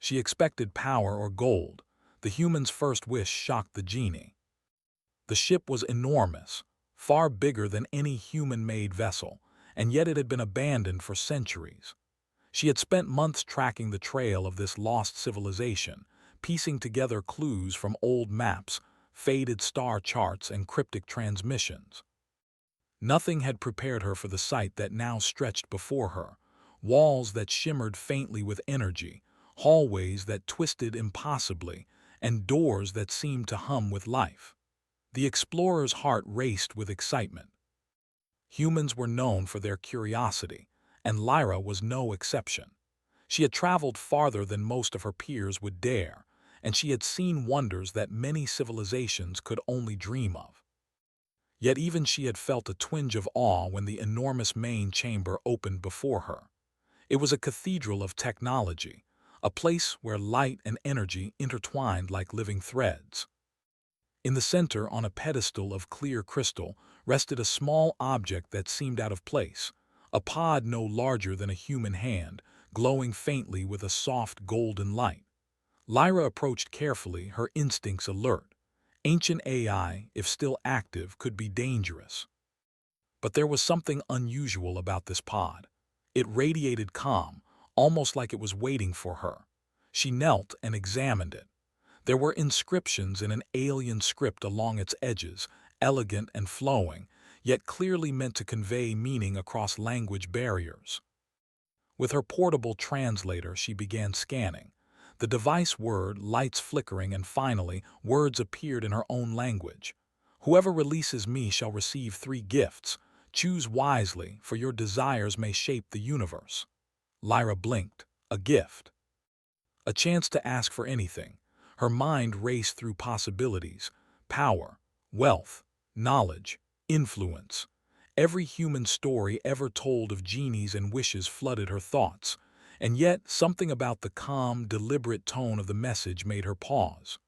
She expected power or gold. The human's first wish shocked the genie. The ship was enormous, far bigger than any human-made vessel, and yet it had been abandoned for centuries. She had spent months tracking the trail of this lost civilization, piecing together clues from old maps, faded star charts, and cryptic transmissions. Nothing had prepared her for the sight that now stretched before her: walls that shimmered faintly with energy, hallways that twisted impossibly, and doors that seemed to hum with life. The explorer's heart raced with excitement. Humans were known for their curiosity, and Lyra was no exception. She had traveled farther than most of her peers would dare, and she had seen wonders that many civilizations could only dream of. Yet even she had felt a twinge of awe when the enormous main chamber opened before her. It was a cathedral of technology, a place where light and energy intertwined like living threads. In the center, on a pedestal of clear crystal, rested a small object that seemed out of place, a pod no larger than a human hand, glowing faintly with a soft golden light. Lyra approached carefully, her instincts alert. Ancient AI, if still active, could be dangerous. But there was something unusual about this pod. It radiated calm, almost like it was waiting for her. She knelt and examined it. There were inscriptions in an alien script along its edges, elegant and flowing, yet clearly meant to convey meaning across language barriers. With her portable translator, she began scanning. The device whirred, lights flickering, and finally, words appeared in her own language. "Whoever releases me shall receive 3 gifts. Choose wisely, for your desires may shape the universe." Lyra blinked. A gift. A chance to ask for anything. Her mind raced through possibilities: power, wealth, knowledge, influence. Every human story ever told of genies and wishes flooded her thoughts, and yet something about the calm, deliberate tone of the message made her pause.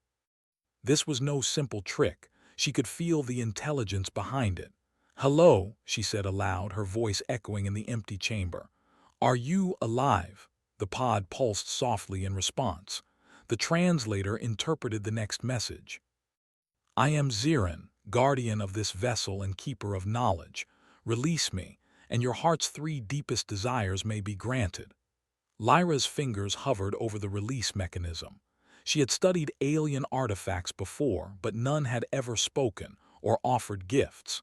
This was no simple trick. She could feel the intelligence behind it. "Hello," she said aloud, her voice echoing in the empty chamber. "Are you alive?" The pod pulsed softly in response. The translator interpreted the next message. "I am Zirin, guardian of this vessel and keeper of knowledge. Release me, and your heart's 3 deepest desires may be granted." Lyra's fingers hovered over the release mechanism. She had studied alien artifacts before, but none had ever spoken or offered gifts.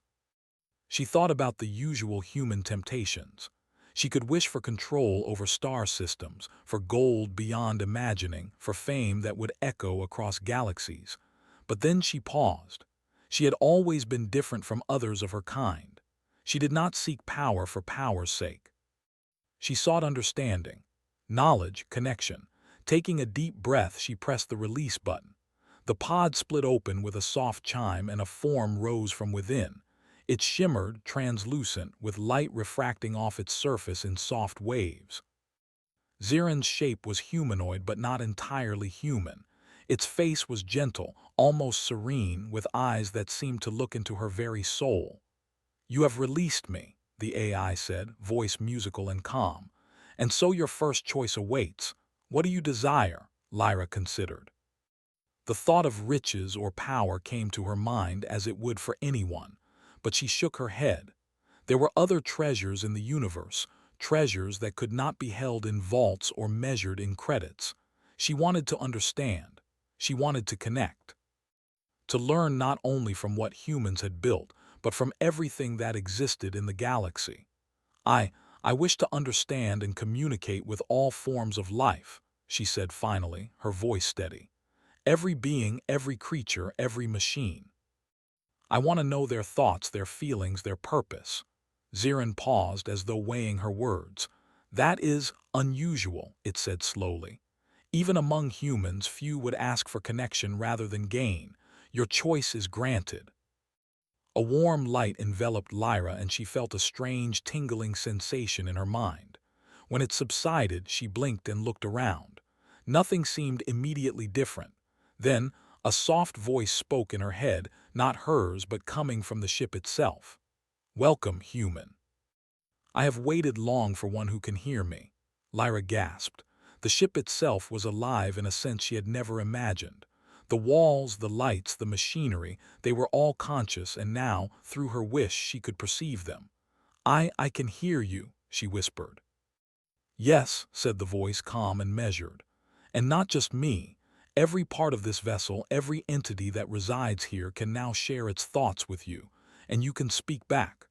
She thought about the usual human temptations. She could wish for control over star systems, for gold beyond imagining, for fame that would echo across galaxies. But then she paused. She had always been different from others of her kind. She did not seek power for power's sake. She sought understanding, knowledge, connection. Taking a deep breath, she pressed the release button. The pod split open with a soft chime, and a form rose from within. It shimmered, translucent, with light refracting off its surface in soft waves. Zirin's shape was humanoid, but not entirely human. Its face was gentle, almost serene, with eyes that seemed to look into her very soul. "You have released me," the AI said, voice musical and calm. "And so your first choice awaits. What do you desire?" Lyra considered. The thought of riches or power came to her mind, as it would for anyone, but she shook her head. There were other treasures in the universe, treasures that could not be held in vaults or measured in credits. She wanted to understand. She wanted to connect. To learn not only from what humans had built, but from everything that existed in the galaxy. I wish to understand and communicate with all forms of life," she said finally, her voice steady. "Every being, every creature, every machine. I want to know their thoughts, their feelings, their purpose." Zirin paused, as though weighing her words. "That is unusual," it said slowly. "Even among humans, few would ask for connection rather than gain. Your choice is granted." A warm light enveloped Lyra, and she felt a strange, tingling sensation in her mind. When it subsided, she blinked and looked around. Nothing seemed immediately different. Then, a soft voice spoke in her head, not hers but coming from the ship itself. "Welcome, human." "I have waited long for one who can hear me." Lyra gasped. The ship itself was alive in a sense she had never imagined. The walls, the lights, the machinery, they were all conscious, and now, through her wish, she could perceive them. I can hear you," she whispered. "Yes," said the voice, calm and measured. "And not just me. Every part of this vessel, every entity that resides here can now share its thoughts with you, and you can speak back."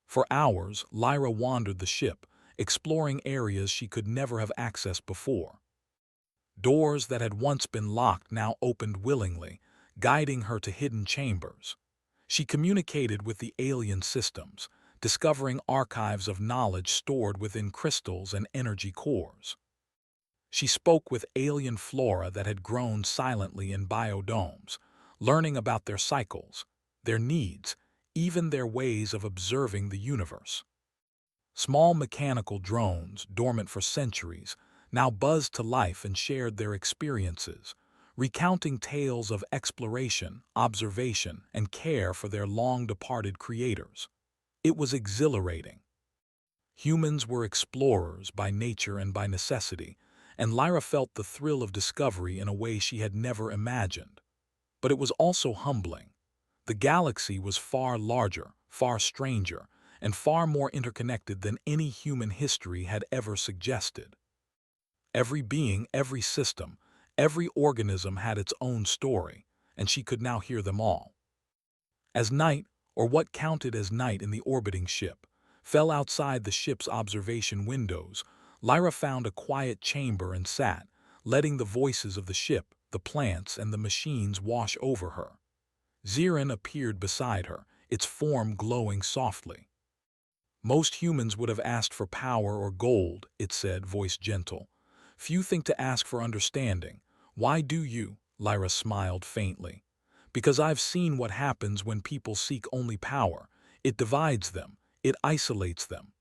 For hours, Lyra wandered the ship, exploring areas she could never have accessed before. Doors that had once been locked now opened willingly, guiding her to hidden chambers. She communicated with the alien systems, discovering archives of knowledge stored within crystals and energy cores. She spoke with alien flora that had grown silently in biodomes, learning about their cycles, their needs, even their ways of observing the universe. Small mechanical drones, dormant for centuries, now buzzed to life and shared their experiences, recounting tales of exploration, observation, and care for their long-departed creators. It was exhilarating. Humans were explorers by nature and by necessity, and Lyra felt the thrill of discovery in a way she had never imagined. But it was also humbling. The galaxy was far larger, far stranger, and far more interconnected than any human history had ever suggested. Every being, every system, every organism had its own story, and she could now hear them all. As night, or what counted as night in the orbiting ship, fell outside the ship's observation windows, Lyra found a quiet chamber and sat, letting the voices of the ship, the plants, and the machines wash over her. Zirin appeared beside her, its form glowing softly. "Most humans would have asked for power or gold," it said, voice gentle. "Few think to ask for understanding. Why do you?" Lyra smiled faintly. "Because I've seen what happens when people seek only power. It divides them. It isolates them.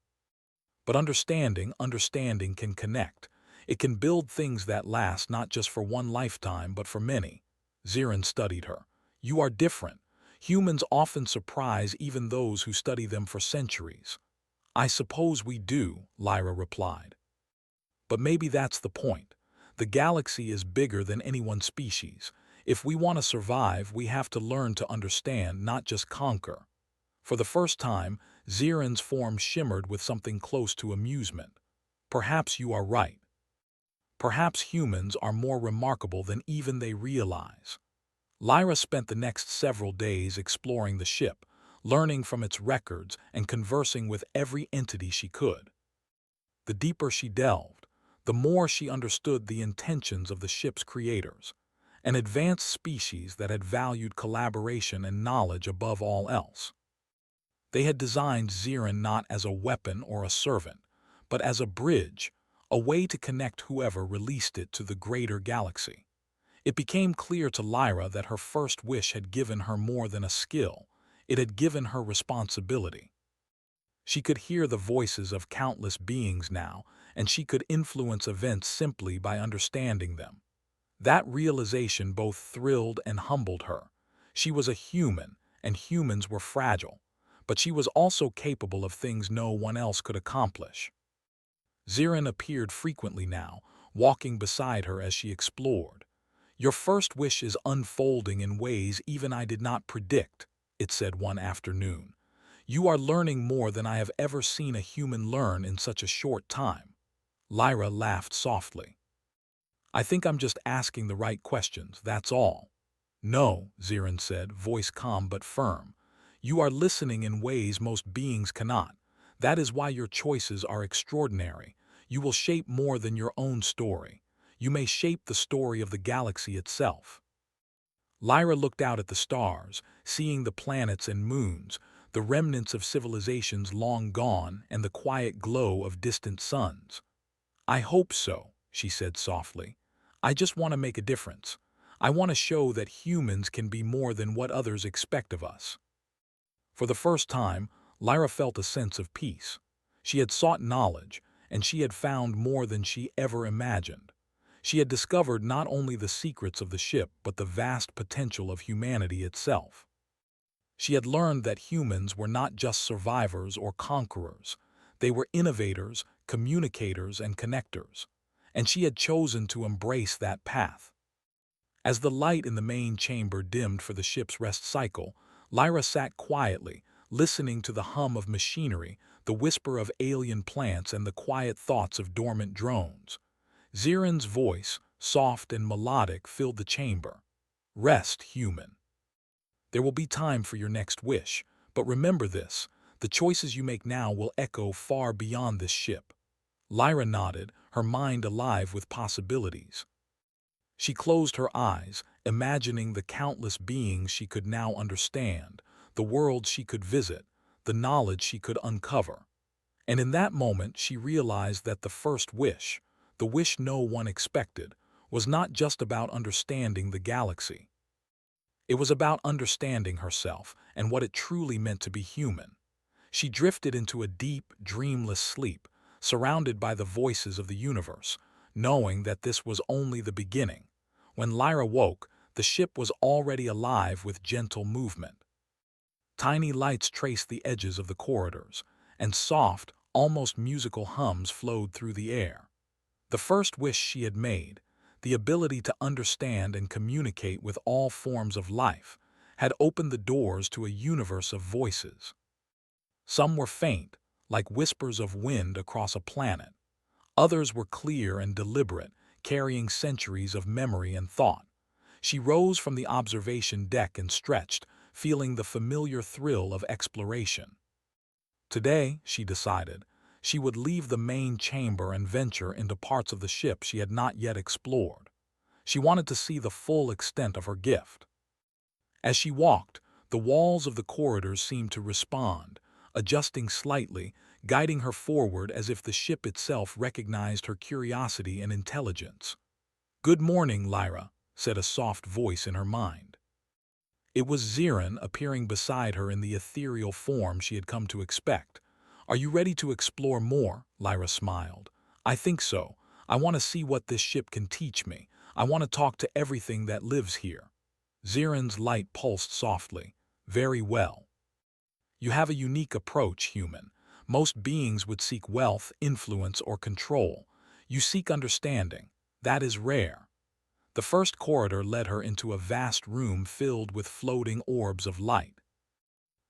But understanding can connect. It can build things that last not just for one lifetime, but for many." Zirin studied her. "You are different. Humans often surprise even those who study them for centuries." "I suppose we do," Lyra replied. "But maybe that's the point. The galaxy is bigger than any one species. If we want to survive, we have to learn to understand, not just conquer." For the first time, Zirin's form shimmered with something close to amusement. "Perhaps you are right. Perhaps humans are more remarkable than even they realize." Lyra spent the next several days exploring the ship, learning from its records and conversing with every entity she could. The deeper she delved, the more she understood the intentions of the ship's creators, an advanced species that had valued collaboration and knowledge above all else. They had designed Zirin not as a weapon or a servant, but as a bridge, a way to connect whoever released it to the greater galaxy. It became clear to Lyra that her first wish had given her more than a skill. It had given her responsibility. She could hear the voices of countless beings now, and she could influence events simply by understanding them. That realization both thrilled and humbled her. She was a human, and humans were fragile, but she was also capable of things no one else could accomplish. Zirin appeared frequently now, walking beside her as she explored. "Your first wish is unfolding in ways even I did not predict," it said one afternoon. "You are learning more than I have ever seen a human learn in such a short time." Lyra laughed softly. "I think I'm just asking the right questions, that's all." "No," Zirin said, voice calm but firm. "You are listening in ways most beings cannot. That is why your choices are extraordinary. You will shape more than your own story. You may shape the story of the galaxy itself." Lyra looked out at the stars, seeing the planets and moons, the remnants of civilizations long gone, and the quiet glow of distant suns. "I hope so," she said softly. "I just want to make a difference. I want to show that humans can be more than what others expect of us." For the first time, Lyra felt a sense of peace. She had sought knowledge, and she had found more than she ever imagined. She had discovered not only the secrets of the ship but the vast potential of humanity itself. She had learned that humans were not just survivors or conquerors. They were innovators, communicators, and connectors. and she had chosen to embrace that path. As the light in the main chamber dimmed for the ship's rest cycle, Lyra sat quietly, listening to the hum of machinery, the whisper of alien plants, and the quiet thoughts of dormant drones. Zirin's voice, soft and melodic, filled the chamber. Rest, human. There will be time for your next wish, but remember this, the choices you make now will echo far beyond this ship. Lyra nodded, her mind alive with possibilities. She closed her eyes, imagining the countless beings she could now understand, the worlds she could visit, the knowledge she could uncover. And in that moment she realized that the first wish, the wish no one expected, was not just about understanding the galaxy. It was about understanding herself and what it truly meant to be human. She drifted into a deep, dreamless sleep, surrounded by the voices of the universe, knowing that this was only the beginning. When Lyra woke, the ship was already alive with gentle movement. Tiny lights traced the edges of the corridors, and soft, almost musical hums flowed through the air. The first wish she had made, the ability to understand and communicate with all forms of life, had opened the doors to a universe of voices. Some were faint, like whispers of wind across a planet. Others were clear and deliberate, carrying centuries of memory and thought. She rose from the observation deck and stretched, feeling the familiar thrill of exploration. Today, she decided, she would leave the main chamber and venture into parts of the ship she had not yet explored. She wanted to see the full extent of her gift. As she walked, the walls of the corridors seemed to respond, adjusting slightly, guiding her forward as if the ship itself recognized her curiosity and intelligence. "Good morning, Lyra," said a soft voice in her mind. It was Zirin appearing beside her in the ethereal form she had come to expect. "Are you ready to explore more?" Lyra smiled. "I think so. I want to see what this ship can teach me. I want to talk to everything that lives here." Zirin's light pulsed softly. "Very well. You have a unique approach, human. Most beings would seek wealth, influence, or control. You seek understanding. That is rare." The first corridor led her into a vast room filled with floating orbs of light.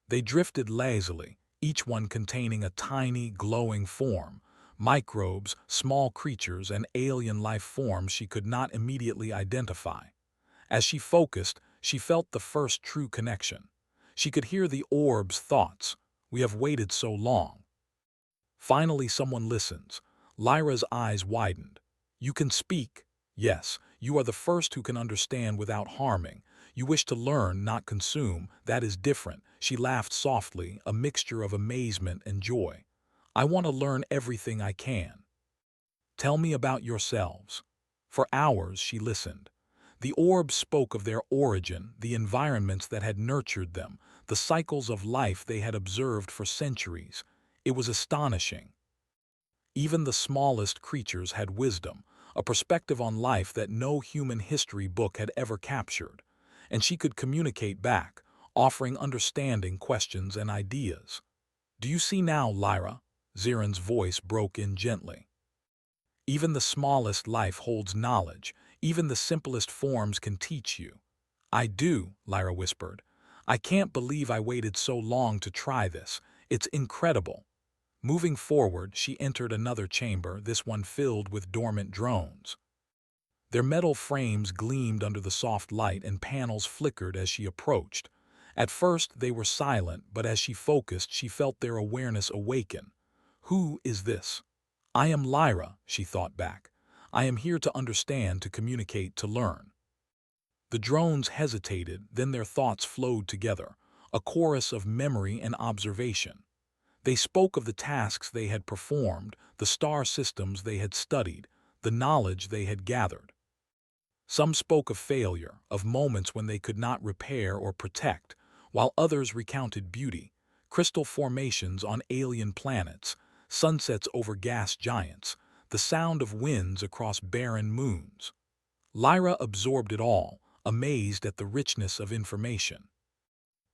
They drifted lazily, each one containing a tiny, glowing form, microbes, small creatures, and alien life forms she could not immediately identify. As she focused, she felt the first true connection. She could hear the orb's thoughts. "We have waited so long." Finally, someone listens. Lyra's eyes widened. "You can speak." "Yes, you are the first who can understand without harming. You wish to learn, not consume. That is different." She laughed softly, a mixture of amazement and joy. "I want to learn everything I can. Tell me about yourselves." For hours she listened. The orbs spoke of their origin, the environments that had nurtured them, the cycles of life they had observed for centuries. It was astonishing. Even the smallest creatures had wisdom, a perspective on life that no human history book had ever captured, and she could communicate back, offering understanding questions and ideas. "Do you see now, Lyra?" Zirin's voice broke in gently. "Even the smallest life holds knowledge. Even the simplest forms can teach you." "I do," Lyra whispered. "I can't believe I waited so long to try this. It's incredible." Moving forward, she entered another chamber, this one filled with dormant drones. Their metal frames gleamed under the soft light and panels flickered as she approached. At first they were silent, but as she focused, she felt their awareness awaken. "Who is this?" "I am Lyra," she thought back. "I am here to understand, to communicate, to learn." The drones hesitated, then their thoughts flowed together, a chorus of memory and observation. They spoke of the tasks they had performed, the star systems they had studied, the knowledge they had gathered. Some spoke of failure, of moments when they could not repair or protect, while others recounted beauty, crystal formations on alien planets, sunsets over gas giants, the sound of winds across barren moons. Lyra absorbed it all, amazed at the richness of information.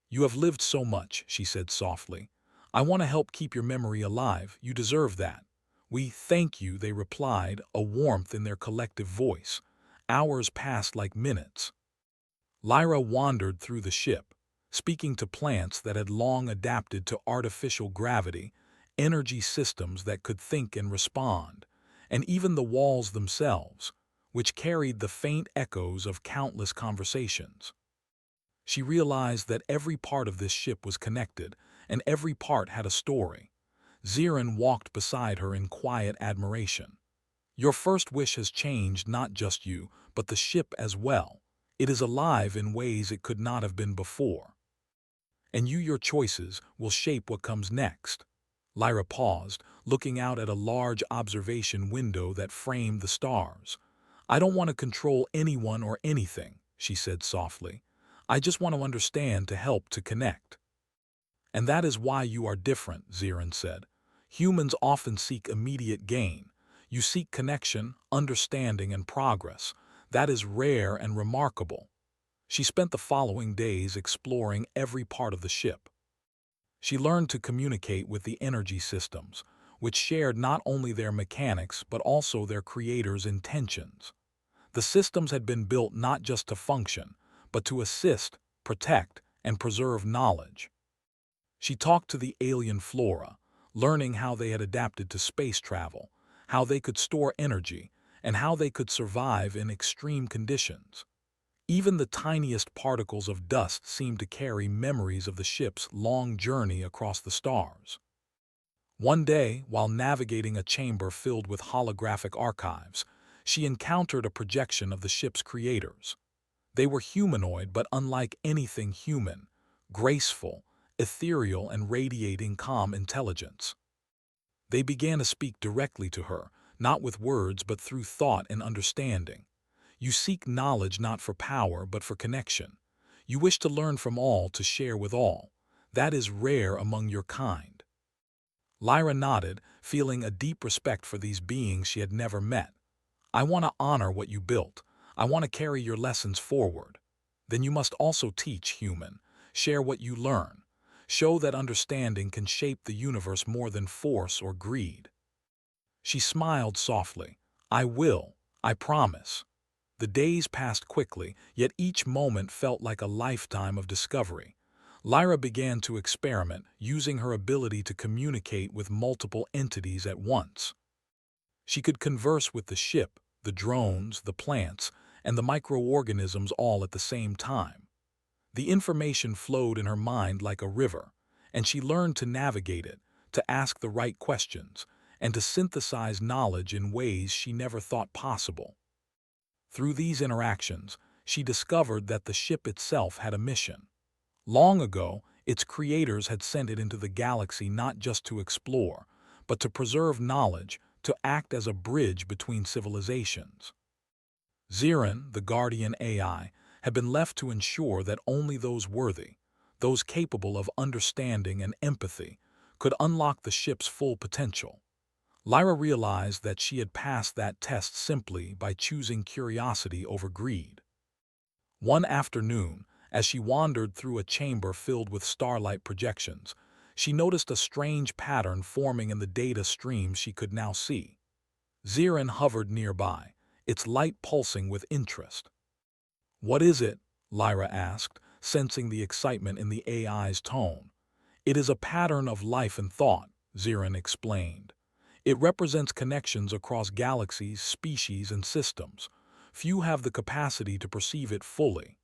"You have lived so much," she said softly. "I want to help keep your memory alive. You deserve that. "We thank you," they replied, a warmth in their collective voice. Hours passed like minutes. Lyra wandered through the ship, speaking to plants that had long adapted to artificial gravity, energy systems that could think and respond, and even the walls themselves, which carried the faint echoes of countless conversations. She realized that every part of this ship was connected, and every part had a story. Zirin walked beside her in quiet admiration. "Your first wish has changed not just you, but the ship as well. It is alive in ways it could not have been before. And your choices will shape what comes next." Lyra paused, looking out at a large observation window that framed the stars. "I don't want to control anyone or anything," she said softly. "I just want to understand, to help, to connect." "And that is why you are different," Zirin said. "Humans often seek immediate gain. You seek connection, understanding, and progress. That is rare and remarkable." She spent the following days exploring every part of the ship. She learned to communicate with the energy systems, which shared not only their mechanics but also their creators' intentions. The systems had been built not just to function, but to assist, protect, and preserve knowledge. She talked to the alien flora, learning how they had adapted to space travel, how they could store energy, and how they could survive in extreme conditions. Even the tiniest particles of dust seemed to carry memories of the ship's long journey across the stars. One day, while navigating a chamber filled with holographic archives, she encountered a projection of the ship's creators. They were humanoid but unlike anything human, graceful, ethereal, and radiating calm intelligence. They began to speak directly to her, not with words but through thought and understanding. "You seek knowledge not for power but for connection. You wish to learn from all, to share with all. That is rare among your kind." Lyra nodded, feeling a deep respect for these beings she had never met. "I want to honor what you built. I want to carry your lessons forward. Then you must also teach, human. Share what you learn. Show that understanding can shape the universe more than force or greed." She smiled softly. "I will. I promise." The days passed quickly, yet each moment felt like a lifetime of discovery. Lyra began to experiment, using her ability to communicate with multiple entities at once. She could converse with the ship, the drones, the plants, and the microorganisms all at the same time. The information flowed in her mind like a river, and she learned to navigate it, to ask the right questions, and to synthesize knowledge in ways she never thought possible. Through these interactions, she discovered that the ship itself had a mission. Long ago, its creators had sent it into the galaxy not just to explore, but to preserve knowledge, to act as a bridge between civilizations. Zirin, the guardian AI, had been left to ensure that only those worthy, those capable of understanding and empathy, could unlock the ship's full potential. Lyra realized that she had passed that test simply by choosing curiosity over greed. One afternoon, as she wandered through a chamber filled with starlight projections, she noticed a strange pattern forming in the data streams she could now see. Zirin hovered nearby, its light pulsing with interest. "What is it?" Lyra asked, sensing the excitement in the AI's tone. "It is a pattern of life and thought," Zirin explained. "It represents connections across galaxies, species, and systems. Few have the capacity to perceive it fully."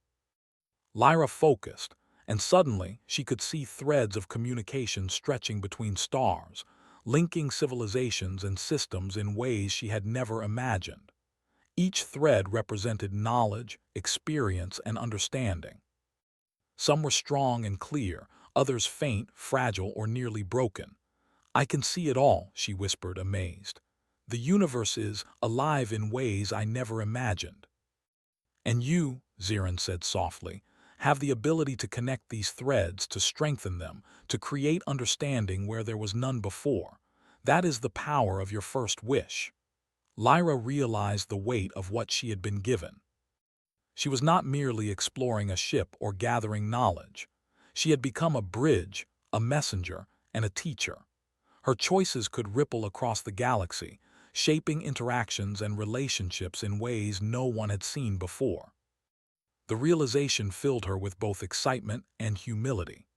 Lyra focused, and suddenly she could see threads of communication stretching between stars, linking civilizations and systems in ways she had never imagined. Each thread represented knowledge, experience, and understanding. Some were strong and clear, others faint, fragile, or nearly broken. "I can see it all," she whispered, amazed. "The universe is alive in ways I never imagined." "And you," Zirin said softly, "have the ability to connect these threads, to strengthen them, to create understanding where there was none before. That is the power of your first wish." Lyra realized the weight of what she had been given. She was not merely exploring a ship or gathering knowledge. She had become a bridge, a messenger, and a teacher. Her choices could ripple across the galaxy, shaping interactions and relationships in ways no one had seen before. The realization filled her with both excitement and humility.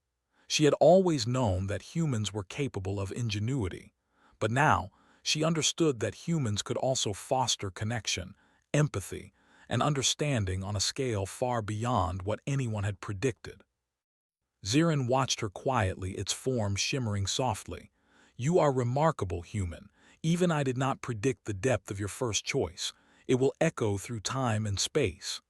She had always known that humans were capable of ingenuity, but now she understood that humans could also foster connection, empathy, and understanding on a scale far beyond what anyone had predicted. Zirin watched her quietly, its form shimmering softly. "You are remarkable, human. Even I did not predict the depth of your first choice. It will echo through time and space."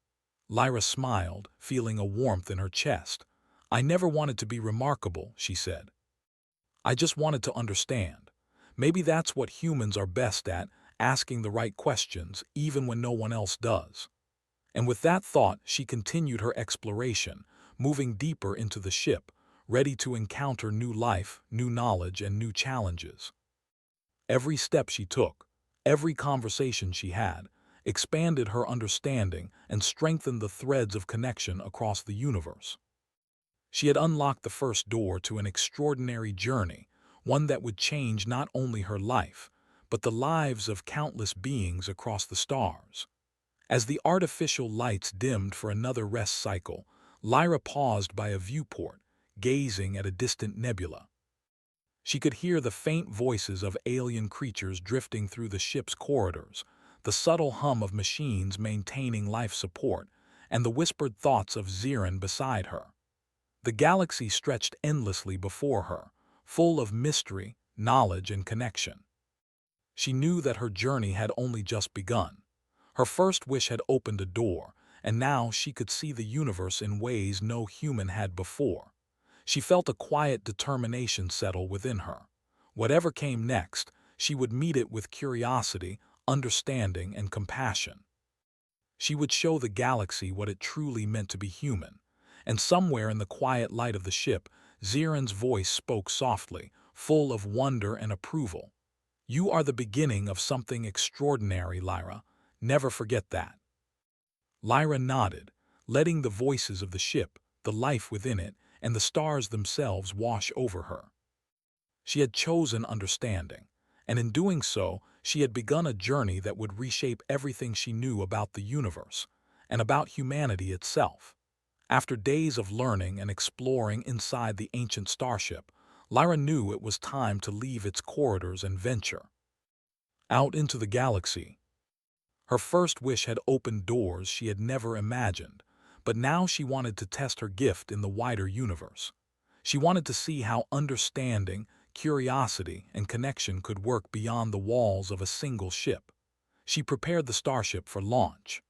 Lyra smiled, feeling a warmth in her chest. "I never wanted to be remarkable," she said. "I just wanted to understand. Maybe that's what humans are best at, asking the right questions, even when no one else does." And with that thought, she continued her exploration, moving deeper into the ship, ready to encounter new life, new knowledge, and new challenges. Every step she took, every conversation she had, expanded her understanding and strengthened the threads of connection across the universe. She had unlocked the first door to an extraordinary journey, one that would change not only her life, but the lives of countless beings across the stars. As the artificial lights dimmed for another rest cycle, Lyra paused by a viewport, gazing at a distant nebula. She could hear the faint voices of alien creatures drifting through the ship's corridors, the subtle hum of machines maintaining life support, and the whispered thoughts of Zirin beside her. The galaxy stretched endlessly before her, full of mystery, knowledge, and connection. She knew that her journey had only just begun. Her first wish had opened a door, and now she could see the universe in ways no human had before. She felt a quiet determination settle within her. Whatever came next, she would meet it with curiosity, understanding, and compassion. She would show the galaxy what it truly meant to be human. And somewhere in the quiet light of the ship, Zirin's voice spoke softly, full of wonder and approval. "You are the beginning of something extraordinary, Lyra. Never forget that." Lyra nodded, letting the voices of the ship, the life within it, and the stars themselves wash over her. She had chosen understanding, and in doing so, she had begun a journey that would reshape everything she knew about the universe, and about humanity itself. After days of learning and exploring inside the ancient starship, Lyra knew it was time to leave its corridors and venture out into the galaxy. Her first wish had opened doors she had never imagined, but now she wanted to test her gift in the wider universe. She wanted to see how understanding, curiosity, and connection could work beyond the walls of a single ship. She prepared the starship for launch.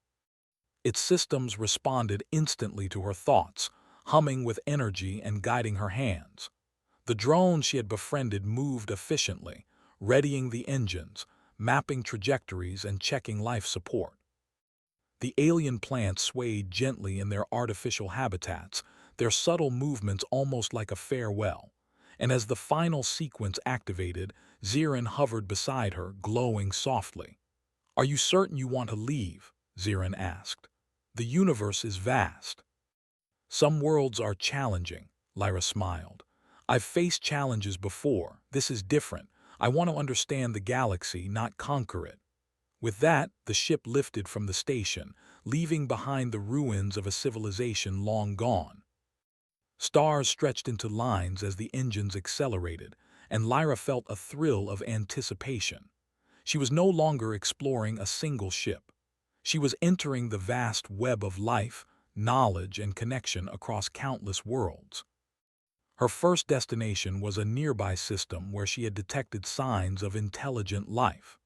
Its systems responded instantly to her thoughts, humming with energy and guiding her hands. The drone she had befriended moved efficiently, readying the engines, mapping trajectories, and checking life support. The alien plants swayed gently in their artificial habitats, their subtle movements almost like a farewell. And as the final sequence activated, Zirin hovered beside her, glowing softly. "Are you certain you want to leave?" Zirin asked. "The universe is vast." "Some worlds are challenging," Lyra smiled. "I've faced challenges before. This is different. I want to understand the galaxy, not conquer it." With that, the ship lifted from the station, leaving behind the ruins of a civilization long gone. Stars stretched into lines as the engines accelerated, and Lyra felt a thrill of anticipation. She was no longer exploring a single ship. She was entering the vast web of life, knowledge, and connection across countless worlds. Her first destination was a nearby system where she had detected signs of intelligent life.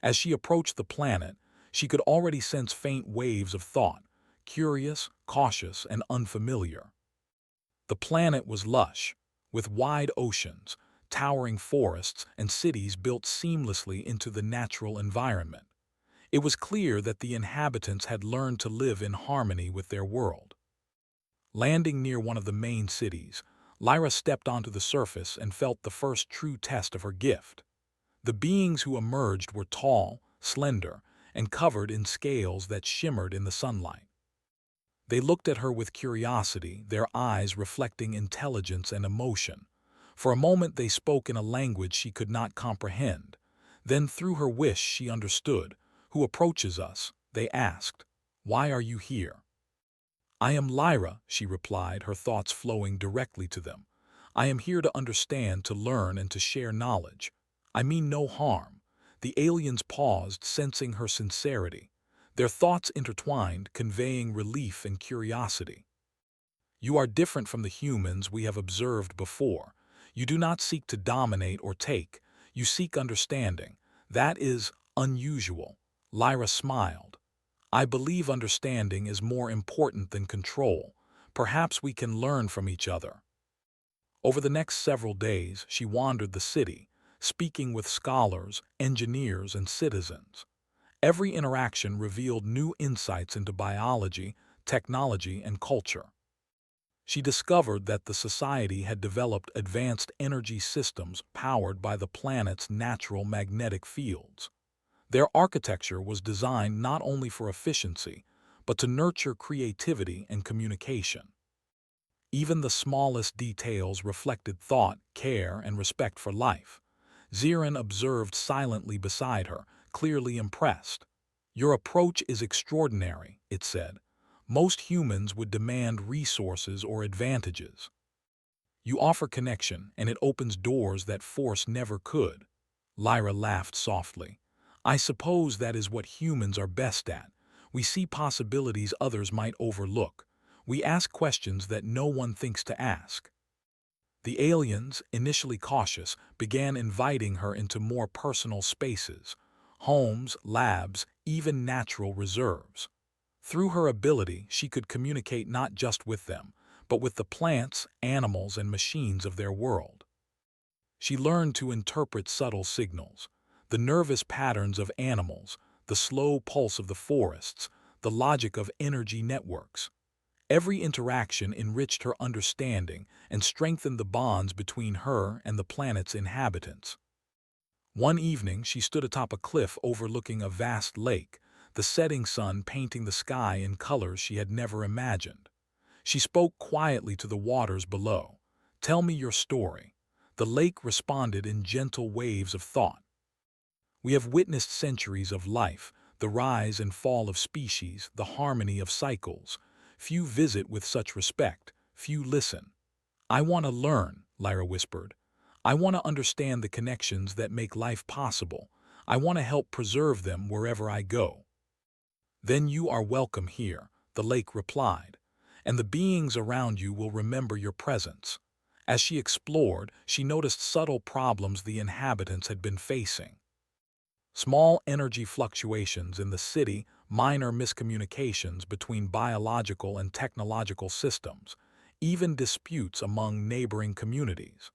As she approached the planet, she could already sense faint waves of thought, curious, cautious, and unfamiliar. The planet was lush, with wide oceans, towering forests, and cities built seamlessly into the natural environment. It was clear that the inhabitants had learned to live in harmony with their world. Landing near one of the main cities, Lyra stepped onto the surface and felt the first true test of her gift. The beings who emerged were tall, slender, and covered in scales that shimmered in the sunlight. They looked at her with curiosity, their eyes reflecting intelligence and emotion. For a moment they spoke in a language she could not comprehend. Then through her wish she understood. "Who approaches us?" they asked. "Why are you here?" "I am Lyra," she replied, her thoughts flowing directly to them. "I am here to understand, to learn, and to share knowledge. I mean no harm." The aliens paused, sensing her sincerity. Their thoughts intertwined, conveying relief and curiosity. "You are different from the humans we have observed before. You do not seek to dominate or take. You seek understanding. That is unusual." Lyra smiled. "I believe understanding is more important than control. Perhaps we can learn from each other." Over the next several days, she wandered the city, speaking with scholars, engineers, and citizens. Every interaction revealed new insights into biology, technology, and culture. She discovered that the society had developed advanced energy systems powered by the planet's natural magnetic fields. Their architecture was designed not only for efficiency, but to nurture creativity and communication. Even the smallest details reflected thought, care, and respect for life. Zirin observed silently beside her, clearly impressed. "Your approach is extraordinary," it said. "Most humans would demand resources or advantages. You offer connection, and it opens doors that force never could." Lyra laughed softly. "I suppose that is what humans are best at. We see possibilities others might overlook. We ask questions that no one thinks to ask." The aliens, initially cautious, began inviting her into more personal spaces, homes, labs, even natural reserves. Through her ability, she could communicate not just with them, but with the plants, animals, and machines of their world. She learned to interpret subtle signals, the nervous patterns of animals, the slow pulse of the forests, the logic of energy networks. Every interaction enriched her understanding and strengthened the bonds between her and the planet's inhabitants. One evening, she stood atop a cliff overlooking a vast lake, the setting sun painting the sky in colors she had never imagined. She spoke quietly to the waters below. "Tell me your story." The lake responded in gentle waves of thought. "We have witnessed centuries of life, the rise and fall of species, the harmony of cycles. Few visit with such respect, few listen." "I want to learn," Lyra whispered. "I want to understand the connections that make life possible. I want to help preserve them wherever I go." "Then you are welcome here," the lake replied, "and the beings around you will remember your presence." As she explored, she noticed subtle problems the inhabitants had been facing. Small energy fluctuations in the city, minor miscommunications between biological and technological systems, even disputes among neighboring communities.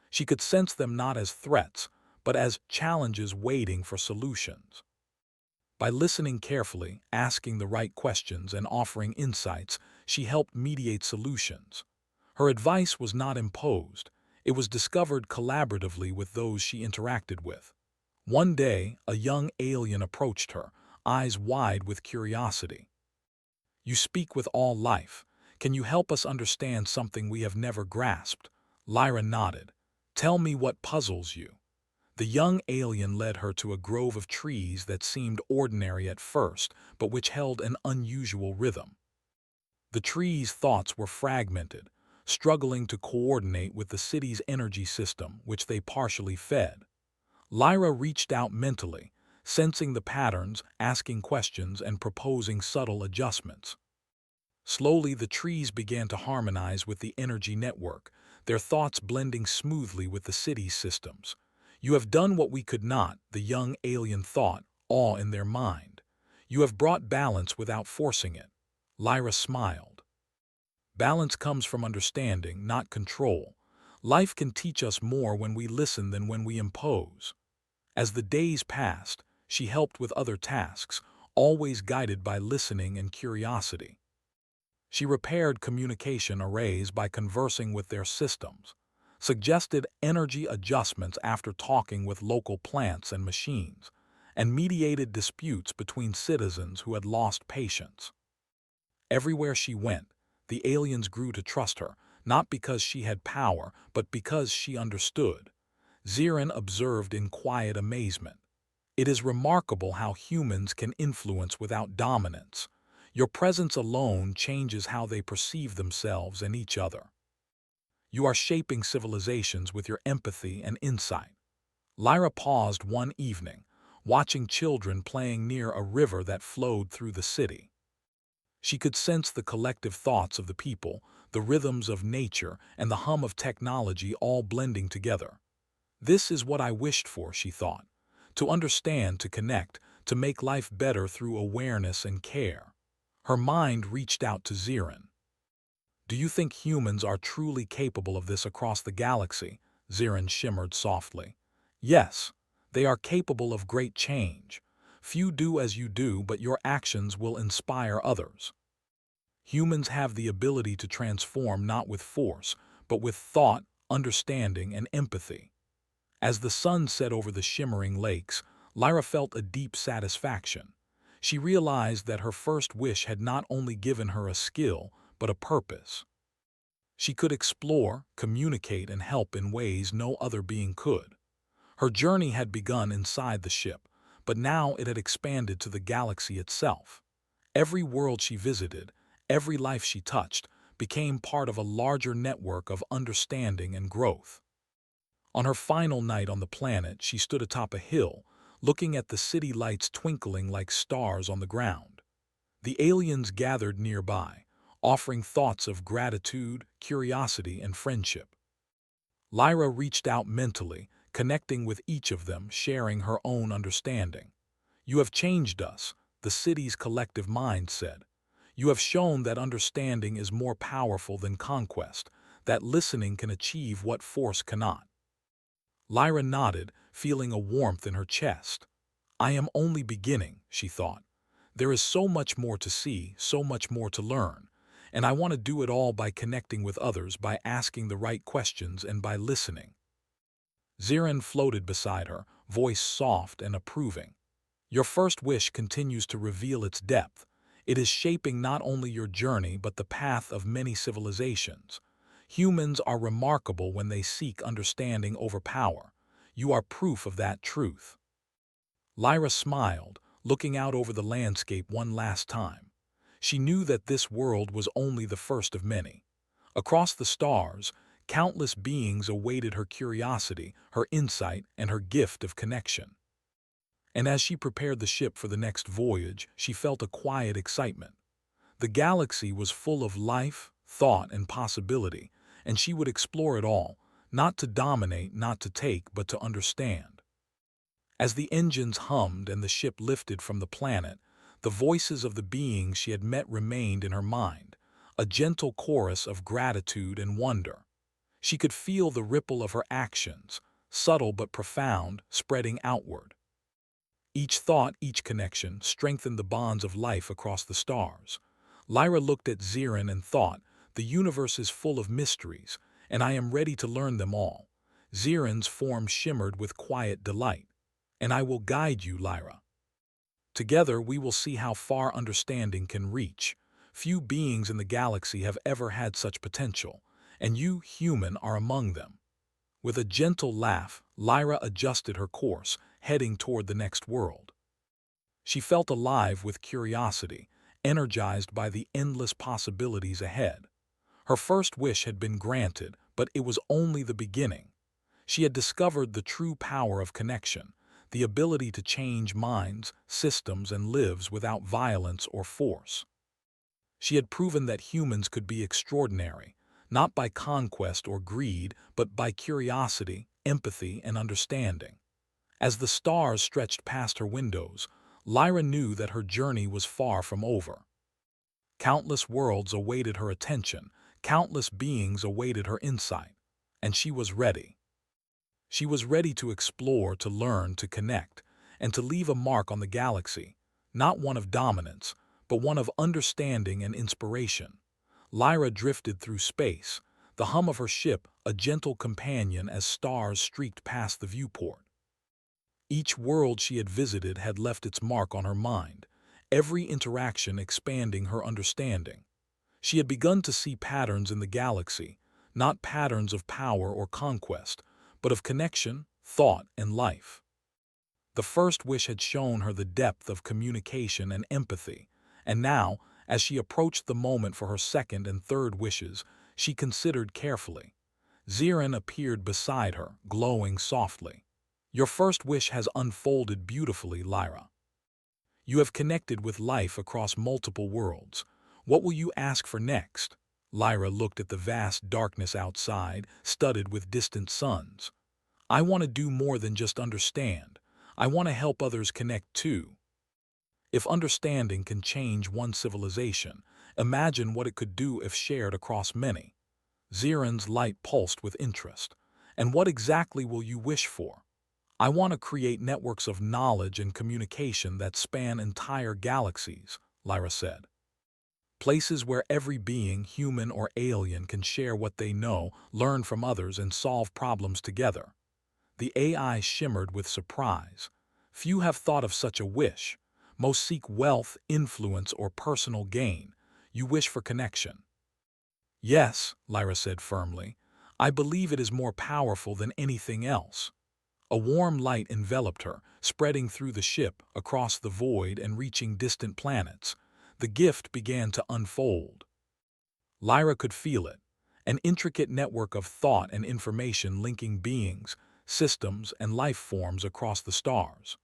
She could sense them not as threats, but as challenges waiting for solutions. By listening carefully, asking the right questions, and offering insights, she helped mediate solutions. Her advice was not imposed. It was discovered collaboratively with those she interacted with. One day, a young alien approached her, eyes wide with curiosity. "You speak with all life. Can you help us understand something we have never grasped?" Lyra nodded. "Tell me what puzzles you." The young alien led her to a grove of trees that seemed ordinary at first, but which held an unusual rhythm. The trees' thoughts were fragmented, struggling to coordinate with the city's energy system, which they partially fed. Lyra reached out mentally, sensing the patterns, asking questions, and proposing subtle adjustments. Slowly, the trees began to harmonize with the energy network, their thoughts blending smoothly with the city's systems. "You have done what we could not," the young alien thought, awe in their mind. "You have brought balance without forcing it." Lyra smiled. "Balance comes from understanding, not control. Life can teach us more when we listen than when we impose." As the days passed, she helped with other tasks, always guided by listening and curiosity. She repaired communication arrays by conversing with their systems, suggested energy adjustments after talking with local plants and machines, and mediated disputes between citizens who had lost patience. Everywhere she went, the aliens grew to trust her, not because she had power, but because she understood. Zirin observed in quiet amazement. It is remarkable how humans can influence without dominance. Your presence alone changes how they perceive themselves and each other. You are shaping civilizations with your empathy and insight. Lyra paused one evening, watching children playing near a river that flowed through the city. She could sense the collective thoughts of the people, the rhythms of nature, and the hum of technology all blending together. This is what I wished for, she thought. To understand, to connect, to make life better through awareness and care. Her mind reached out to Zirin. Do you think humans are truly capable of this across the galaxy? Zirin shimmered softly. Yes, they are capable of great change. Few do as you do, but your actions will inspire others. Humans have the ability to transform not with force, but with thought, understanding, and empathy. As the sun set over the shimmering lakes, Lyra felt a deep satisfaction. She realized that her first wish had not only given her a skill, but a purpose. She could explore, communicate, and help in ways no other being could. Her journey had begun inside the ship, but now it had expanded to the galaxy itself. Every world she visited, every life she touched, became part of a larger network of understanding and growth. On her final night on the planet, she stood atop a hill, looking at the city lights twinkling like stars on the ground. The aliens gathered nearby, offering thoughts of gratitude, curiosity, and friendship. Lyra reached out mentally, connecting with each of them, sharing her own understanding. You have changed us, the city's collective mind said. You have shown that understanding is more powerful than conquest, that listening can achieve what force cannot. Lyra nodded, feeling a warmth in her chest. I am only beginning, she thought. There is so much more to see, so much more to learn, and I want to do it all by connecting with others, by asking the right questions, and by listening. Zirin floated beside her, voice soft and approving. Your first wish continues to reveal its depth. It is shaping not only your journey but the path of many civilizations. Humans are remarkable when they seek understanding over power. You are proof of that truth. Lyra smiled, looking out over the landscape one last time. She knew that this world was only the first of many. Across the stars, countless beings awaited her curiosity, her insight, and her gift of connection. And as she prepared the ship for the next voyage, she felt a quiet excitement. The galaxy was full of life, thought, and possibility, and she would explore it all, not to dominate, not to take, but to understand. As the engines hummed and the ship lifted from the planet, the voices of the beings she had met remained in her mind, a gentle chorus of gratitude and wonder. She could feel the ripple of her actions, subtle but profound, spreading outward. Each thought, each connection, strengthened the bonds of life across the stars. Lyra looked at Zirin and thought, the universe is full of mysteries, and I am ready to learn them all. Zirin's form shimmered with quiet delight. And I will guide you, Lyra. Together we will see how far understanding can reach. Few beings in the galaxy have ever had such potential, and you, human, are among them. With a gentle laugh, Lyra adjusted her course, heading toward the next world. She felt alive with curiosity, energized by the endless possibilities ahead. Her first wish had been granted, but it was only the beginning. She had discovered the true power of connection, the ability to change minds, systems, and lives without violence or force. She had proven that humans could be extraordinary, not by conquest or greed, but by curiosity, empathy, and understanding. As the stars stretched past her windows, Lyra knew that her journey was far from over. Countless worlds awaited her attention, countless beings awaited her insight, and she was ready. She was ready to explore, to learn, to connect, and to leave a mark on the galaxy, not one of dominance, but one of understanding and inspiration. Lyra drifted through space, the hum of her ship a gentle companion as stars streaked past the viewport. Each world she had visited had left its mark on her mind, every interaction expanding her understanding. She had begun to see patterns in the galaxy, not patterns of power or conquest, but of connection, thought, and life. The first wish had shown her the depth of communication and empathy, and now, as she approached the moment for her second and third wishes, she considered carefully. Zirin appeared beside her, glowing softly. "Your first wish has unfolded beautifully, Lyra. You have connected with life across multiple worlds. What will you ask for next?" Lyra looked at the vast darkness outside, studded with distant suns. "I want to do more than just understand. I want to help others connect too. If understanding can change one civilization, imagine what it could do if shared across many." Zirin's light pulsed with interest. "And what exactly will you wish for?" "I want to create networks of knowledge and communication that span entire galaxies," Lyra said. "Places where every being, human or alien, can share what they know, learn from others, and solve problems together." The AI shimmered with surprise. "Few have thought of such a wish. Most seek wealth, influence, or personal gain. You wish for connection." "Yes," Lyra said firmly. "I believe it is more powerful than anything else." A warm light enveloped her, spreading through the ship, across the void, and reaching distant planets. The gift began to unfold. Lyra could feel it, an intricate network of thought and information linking beings, systems, and life forms across the stars.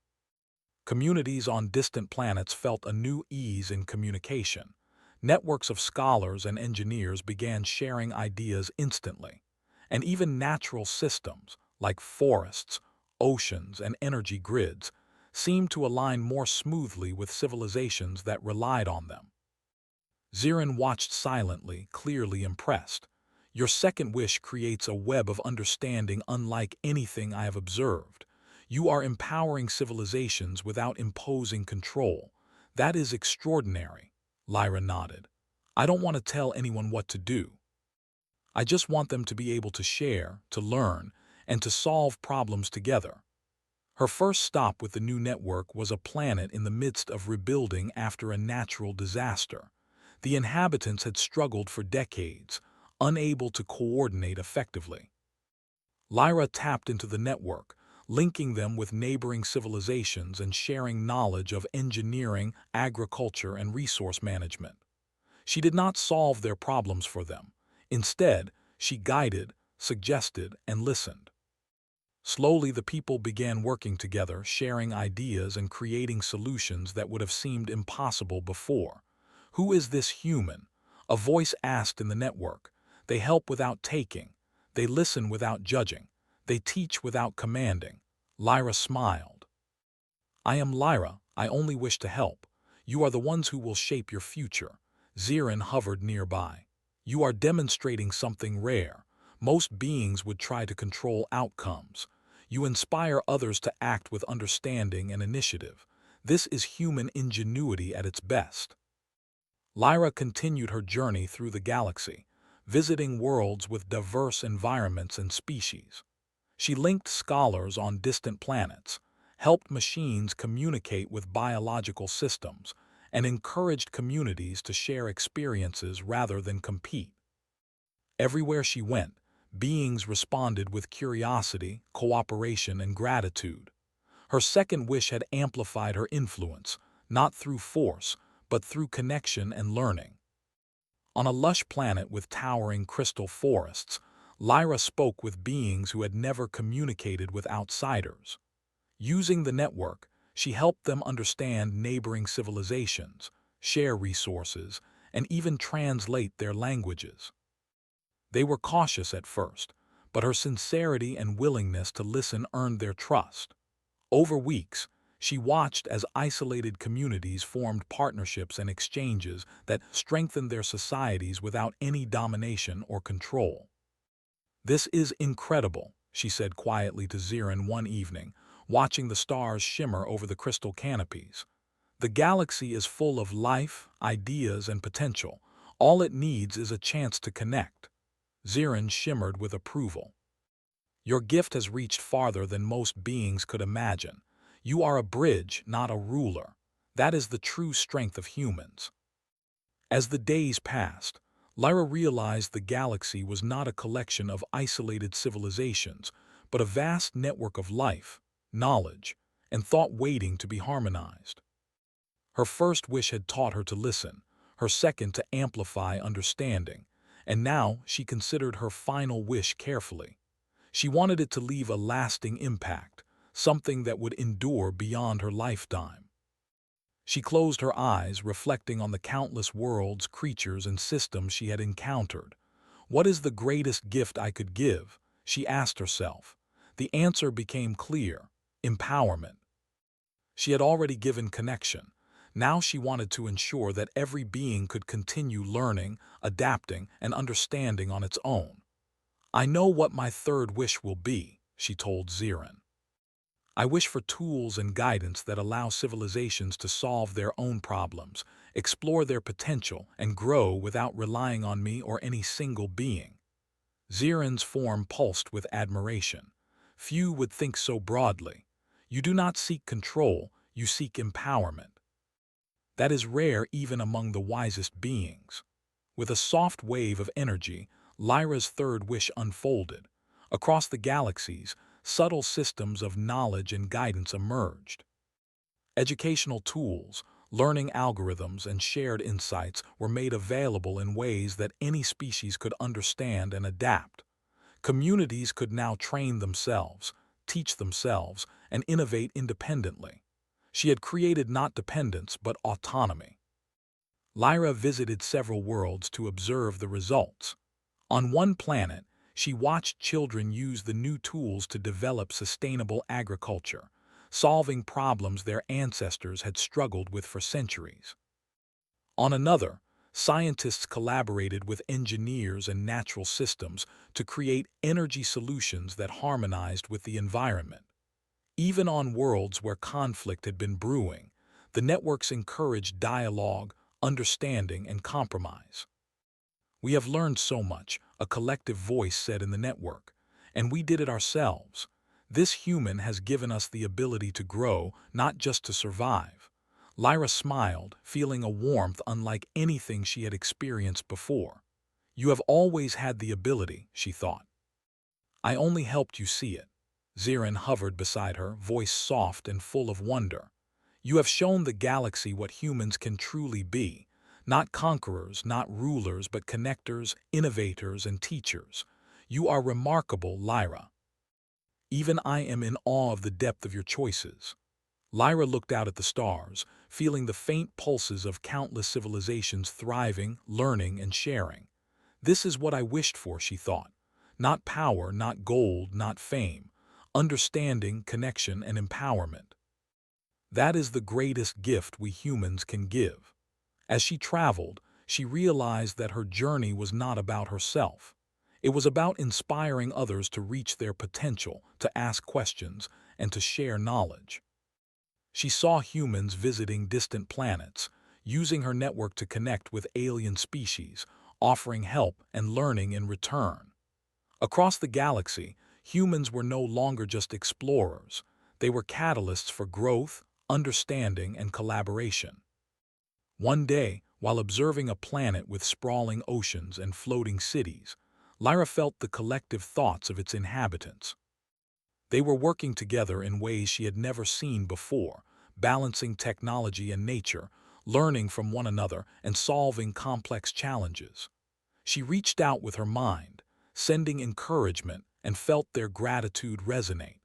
Communities on distant planets felt a new ease in communication. Networks of scholars and engineers began sharing ideas instantly. And even natural systems, like forests, oceans, and energy grids, seemed to align more smoothly with civilizations that relied on them. Zirin watched silently, clearly impressed. "Your second wish creates a web of understanding unlike anything I have observed. You are empowering civilizations without imposing control. That is extraordinary." Lyra nodded. "I don't want to tell anyone what to do. I just want them to be able to share, to learn, and to solve problems together." Her first stop with the new network was a planet in the midst of rebuilding after a natural disaster. The inhabitants had struggled for decades, unable to coordinate effectively. Lyra tapped into the network, linking them with neighboring civilizations and sharing knowledge of engineering, agriculture, and resource management. She did not solve their problems for them. Instead, she guided, suggested, and listened. Slowly, the people began working together, sharing ideas and creating solutions that would have seemed impossible before. "Who is this human?" a voice asked in the network. "They help without taking. They listen without judging. They teach without commanding." Lyra smiled. "I am Lyra. I only wish to help. You are the ones who will shape your future." Zirin hovered nearby. "You are demonstrating something rare. Most beings would try to control outcomes. You inspire others to act with understanding and initiative. This is human ingenuity at its best." Lyra continued her journey through the galaxy, visiting worlds with diverse environments and species. She linked scholars on distant planets, helped machines communicate with biological systems, and encouraged communities to share experiences rather than compete. Everywhere she went, beings responded with curiosity, cooperation, and gratitude. Her second wish had amplified her influence, not through force, but through connection and learning. On a lush planet with towering crystal forests, Lyra spoke with beings who had never communicated with outsiders. Using the network, she helped them understand neighboring civilizations, share resources, and even translate their languages. They were cautious at first, but her sincerity and willingness to listen earned their trust. Over weeks, she watched as isolated communities formed partnerships and exchanges that strengthened their societies without any domination or control. "This is incredible," she said quietly to Zirin one evening, watching the stars shimmer over the crystal canopies. "The galaxy is full of life, ideas, and potential. All it needs is a chance to connect." Zirin shimmered with approval. "Your gift has reached farther than most beings could imagine. You are a bridge, not a ruler. That is the true strength of humans." As the days passed, Lyra realized the galaxy was not a collection of isolated civilizations, but a vast network of life, knowledge, and thought waiting to be harmonized. Her first wish had taught her to listen, her second to amplify understanding, and now she considered her final wish carefully. She wanted it to leave a lasting impact, something that would endure beyond her lifetime. She closed her eyes, reflecting on the countless worlds, creatures, and systems she had encountered. What is the greatest gift I could give? She asked herself. The answer became clear: empowerment. She had already given connection. Now she wanted to ensure that every being could continue learning, adapting, and understanding on its own. I know what my third wish will be, she told Zirin. I wish for tools and guidance that allow civilizations to solve their own problems, explore their potential, and grow without relying on me or any single being. Zirin's form pulsed with admiration. Few would think so broadly. You do not seek control, you seek empowerment. That is rare even among the wisest beings. With a soft wave of energy, Lyra's third wish unfolded. Across the galaxies, subtle systems of knowledge and guidance emerged. Educational tools, learning algorithms, and shared insights were made available in ways that any species could understand and adapt. Communities could now train themselves, teach themselves, and innovate independently. She had created not dependence but autonomy. Lyra visited several worlds to observe the results. On one planet, she watched children use the new tools to develop sustainable agriculture, solving problems their ancestors had struggled with for centuries. On another, scientists collaborated with engineers and natural systems to create energy solutions that harmonized with the environment. Even on worlds where conflict had been brewing, the networks encouraged dialogue, understanding, and compromise. We have learned so much, a collective voice said in the network, and we did it ourselves. This human has given us the ability to grow, not just to survive. Lyra smiled, feeling a warmth unlike anything she had experienced before. You have always had the ability, she thought. I only helped you see it. Zirin hovered beside her, voice soft and full of wonder. You have shown the galaxy what humans can truly be. Not conquerors, not rulers, but connectors, innovators, and teachers. You are remarkable, Lyra. Even I am in awe of the depth of your choices. Lyra looked out at the stars, feeling the faint pulses of countless civilizations thriving, learning, and sharing. This is what I wished for, she thought. Not power, not gold, not fame. Understanding, connection, and empowerment. That is the greatest gift we humans can give. As she traveled, she realized that her journey was not about herself. It was about inspiring others to reach their potential, to ask questions, and to share knowledge. She saw humans visiting distant planets, using her network to connect with alien species, offering help and learning in return. Across the galaxy, humans were no longer just explorers. They were catalysts for growth, understanding, and collaboration. One day, while observing a planet with sprawling oceans and floating cities, Lyra felt the collective thoughts of its inhabitants. They were working together in ways she had never seen before, balancing technology and nature, learning from one another, and solving complex challenges. She reached out with her mind, sending encouragement, and felt their gratitude resonate.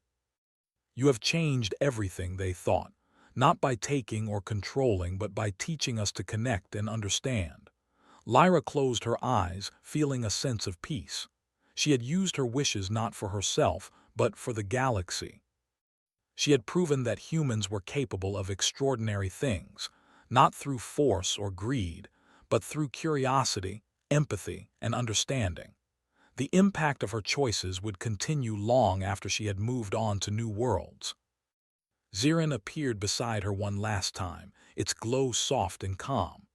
You have changed everything, they thought, not by taking or controlling, but by teaching us to connect and understand. Lyra closed her eyes, feeling a sense of peace. She had used her wishes not for herself, but for the galaxy. She had proven that humans were capable of extraordinary things, not through force or greed, but through curiosity, empathy, and understanding. The impact of her choices would continue long after she had moved on to new worlds. Zirin appeared beside her one last time, its glow soft and calm.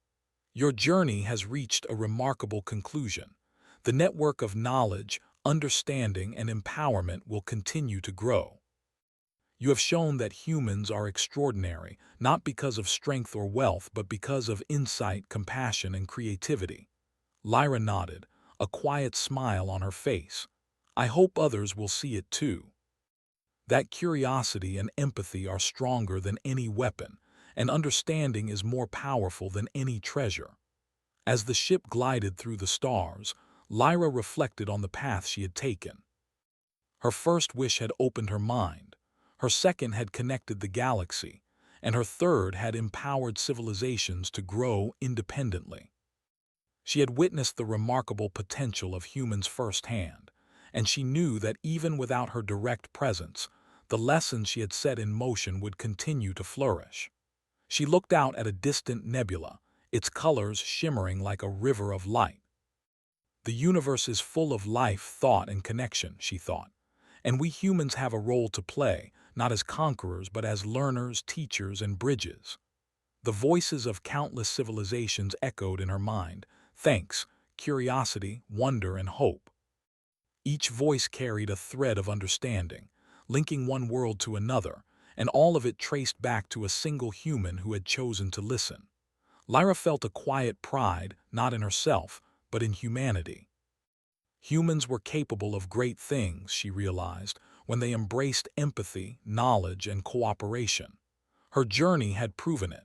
Your journey has reached a remarkable conclusion. The network of knowledge, understanding, and empowerment will continue to grow. You have shown that humans are extraordinary, not because of strength or wealth, but because of insight, compassion, and creativity. Lyra nodded, a quiet smile on her face. I hope others will see it too. That curiosity and empathy are stronger than any weapon, and understanding is more powerful than any treasure. As the ship glided through the stars, Lyra reflected on the path she had taken. Her first wish had opened her mind, her second had connected the galaxy, and her third had empowered civilizations to grow independently. She had witnessed the remarkable potential of humans firsthand, and she knew that even without her direct presence, the lessons she had set in motion would continue to flourish. She looked out at a distant nebula, its colors shimmering like a river of light. The universe is full of life, thought, and connection, she thought, and we humans have a role to play, not as conquerors but as learners, teachers, and bridges. The voices of countless civilizations echoed in her mind: thanks, curiosity, wonder, and hope. Each voice carried a thread of understanding, linking one world to another, and all of it traced back to a single human who had chosen to listen. Lyra felt a quiet pride, not in herself, but in humanity. Humans were capable of great things, she realized, when they embraced empathy, knowledge, and cooperation. Her journey had proven it.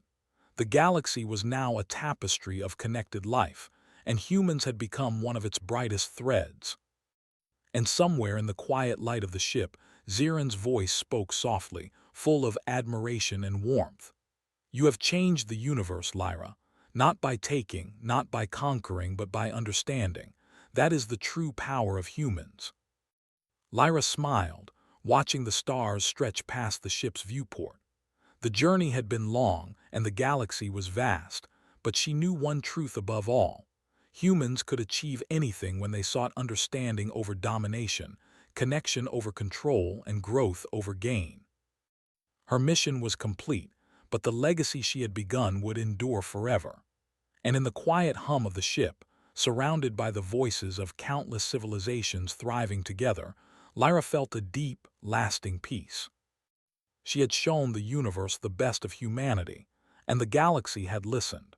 The galaxy was now a tapestry of connected life, and humans had become one of its brightest threads. And somewhere in the quiet light of the ship, Ziren's voice spoke softly, full of admiration and warmth. You have changed the universe, Lyra, not by taking, not by conquering, but by understanding. That is the true power of humans. Lyra smiled, watching the stars stretch past the ship's viewport. The journey had been long, and the galaxy was vast, but she knew one truth above all. Humans could achieve anything when they sought understanding over domination, connection over control, and growth over gain. Her mission was complete, but the legacy she had begun would endure forever. And in the quiet hum of the ship, surrounded by the voices of countless civilizations thriving together, Lyra felt a deep, lasting peace. She had shown the universe the best of humanity, and the galaxy had listened.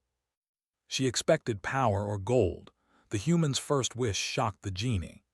She expected power or gold. The human's first wish shocked the genie.